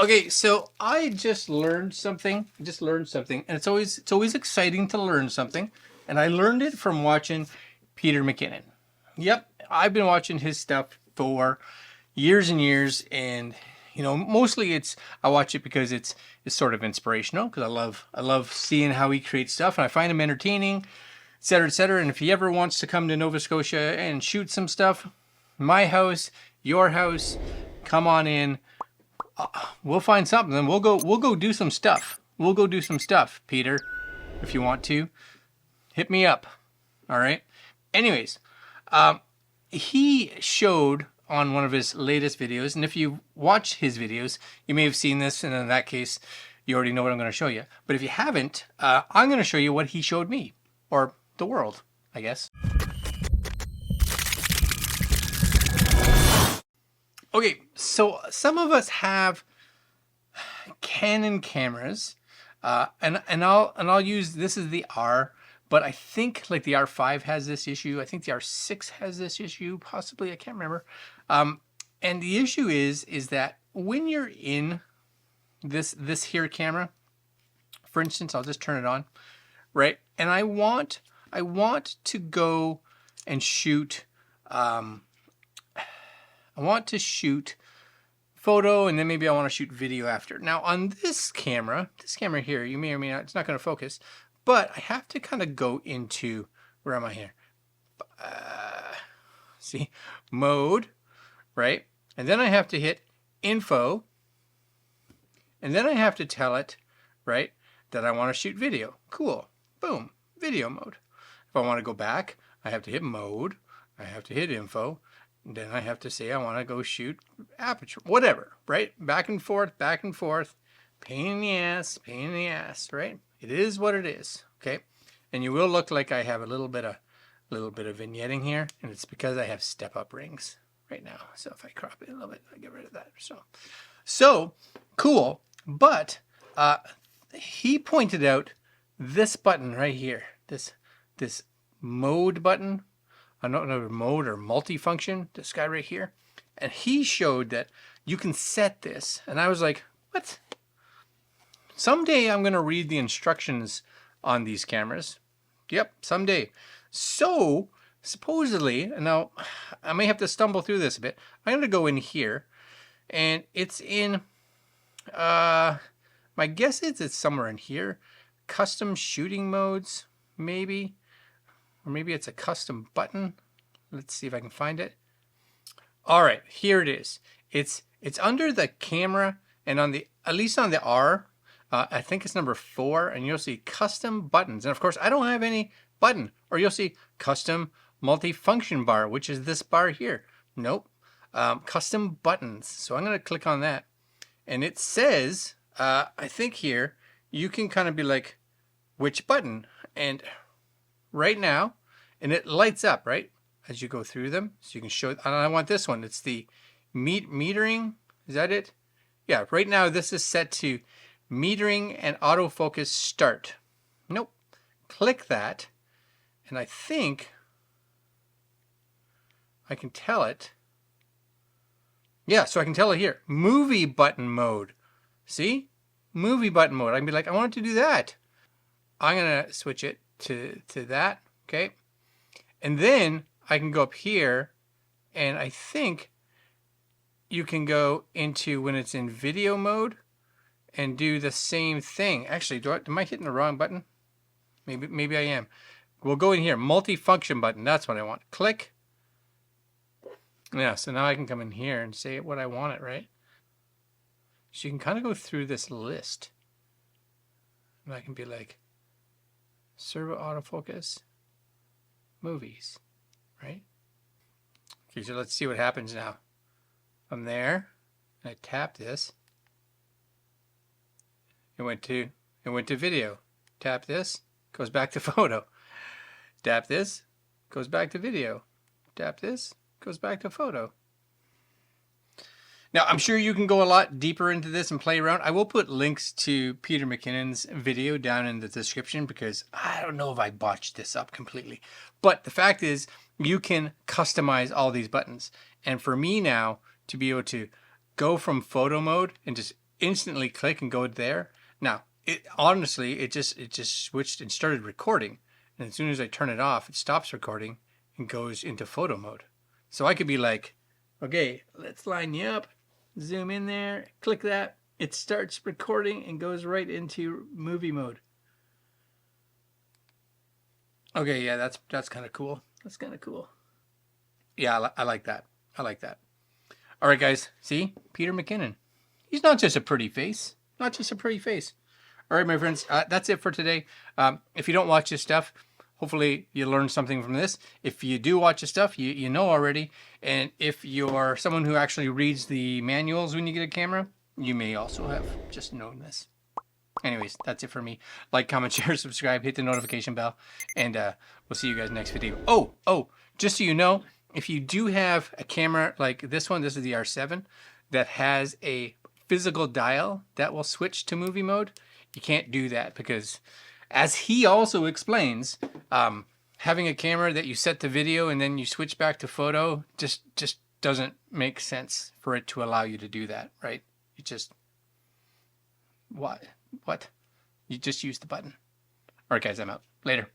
Okay, so I just learned something. And it's always exciting to learn something. And I learned it from watching Peter Mckinnon. Yep, I've been watching his stuff for years and years, and mostly I watch it because it's sort of inspirational, because I love seeing how he creates stuff, and I find him entertaining, etc., etc. And if he ever wants to come to Nova Scotia and shoot some stuff, my house, your house, come on in. We'll find something, and we'll go do some stuff. We'll go do some stuff, Peter. If you want to, hit me up. All right. Anyways, he showed on one of his latest videos, and if you watch his videos, you may have seen this, and in that case, you already know what I'm going to show you. But if you haven't, I'm going to show you what he showed me, or the world, I guess. Okay, so some of us have Canon cameras, and I'll use, this is the R, but I think like the R5 has this issue. I think the R6 has this issue, possibly. I can't remember. And the issue is that when you're in this here camera, for instance, I'll just turn it on, right? And I want to go and shoot. I want to shoot photo, and then maybe I want to shoot video after. Now on this camera here, you may or may not, it's not going to focus, but I have to kind of go into, where am I here? See, mode, right? And then I have to hit info, and then I have to tell it, right, that I want to shoot video. Cool. Boom. Video mode. If I want to go back, I have to hit mode, I have to hit info, and then I have to say I want to go shoot aperture, whatever, right? Back and forth, pain in the ass, right? It is what it is, okay? And you will look like I have a little bit of vignetting here, and it's because I have step-up rings right now. So if I crop it a little bit, I get rid of that. So cool. But he pointed out this button right here, this mode button. I don't know, mode or multifunction, this guy right here. And he showed that you can set this. And I was like, what? Someday I'm going to read the instructions on these cameras. Yep, someday. So, supposedly, and now I may have to stumble through this a bit. I'm going to go in here, and it's in, my guess is it's somewhere in here. Custom shooting modes, maybe. Or maybe it's a custom button. Let's see if I can find it. All right, here it is. It's under the camera, and on the, at least on the R, I think it's number 4, and you'll see custom buttons. And of course, I don't have any button. Or you'll see custom multifunction bar, which is this bar here. Nope. Custom buttons. So I'm going to click on that. And it says, I think here, you can kind of be like, which button? And right now, and it lights up, right, as you go through them. So you can show, and I want this one. It's the metering. Is that it? Yeah, right now this is set to metering and autofocus start. Nope. Click that, and I think I can tell it. Yeah, so I can tell it here. Movie button mode. See? Movie button mode. I can be like, I want it to do that. I'm going to switch it to that, okay? And then I can go up here, and I think you can go into when it's in video mode and do the same thing. Actually, am I hitting the wrong button? Maybe I am. We'll go in here, multifunction button. That's what I want. Click. Yeah, so now I can come in here and say what I want it, right? So you can kind of go through this list. And I can be like, servo autofocus, movies, right? Okay, so let's see what happens now. I'm there, and I tap this. It went to video. Tap this, goes back to photo. Tap this, goes back to video. Tap this, goes back to photo. Now, I'm sure you can go a lot deeper into this and play around. I will put links to Peter McKinnon's video down in the description, because I don't know if I botched this up completely. But the fact is, you can customize all these buttons. And for me now, to be able to go from photo mode and just instantly click and go there. Now, honestly, it just switched and started recording. And as soon as I turn it off, it stops recording and goes into photo mode. So I could be like, okay, let's line you up, zoom in there, click that. It starts recording and goes right into movie mode. Okay, yeah, that's kind of cool. That's kind of cool. Yeah, I like that. I like that. All right, guys. See? Peter Mckinnon. He's not just a pretty face. Not just a pretty face. All right, my friends. That's it for today. If you don't watch this stuff, hopefully you learned something from this. If you do watch this stuff, you know already. And if you're someone who actually reads the manuals when you get a camera, you may also have just known this. Anyways, that's it for me. Like, comment, share, subscribe, hit the notification bell, and we'll see you guys next video. Oh, just so you know, if you do have a camera like this one, this is the R7, that has a physical dial that will switch to movie mode, you can't do that because, as he also explains, having a camera that you set to video and then you switch back to photo just doesn't make sense for it to allow you to do that, right? You just... What? You just use the button. All right, guys, I'm out. Later.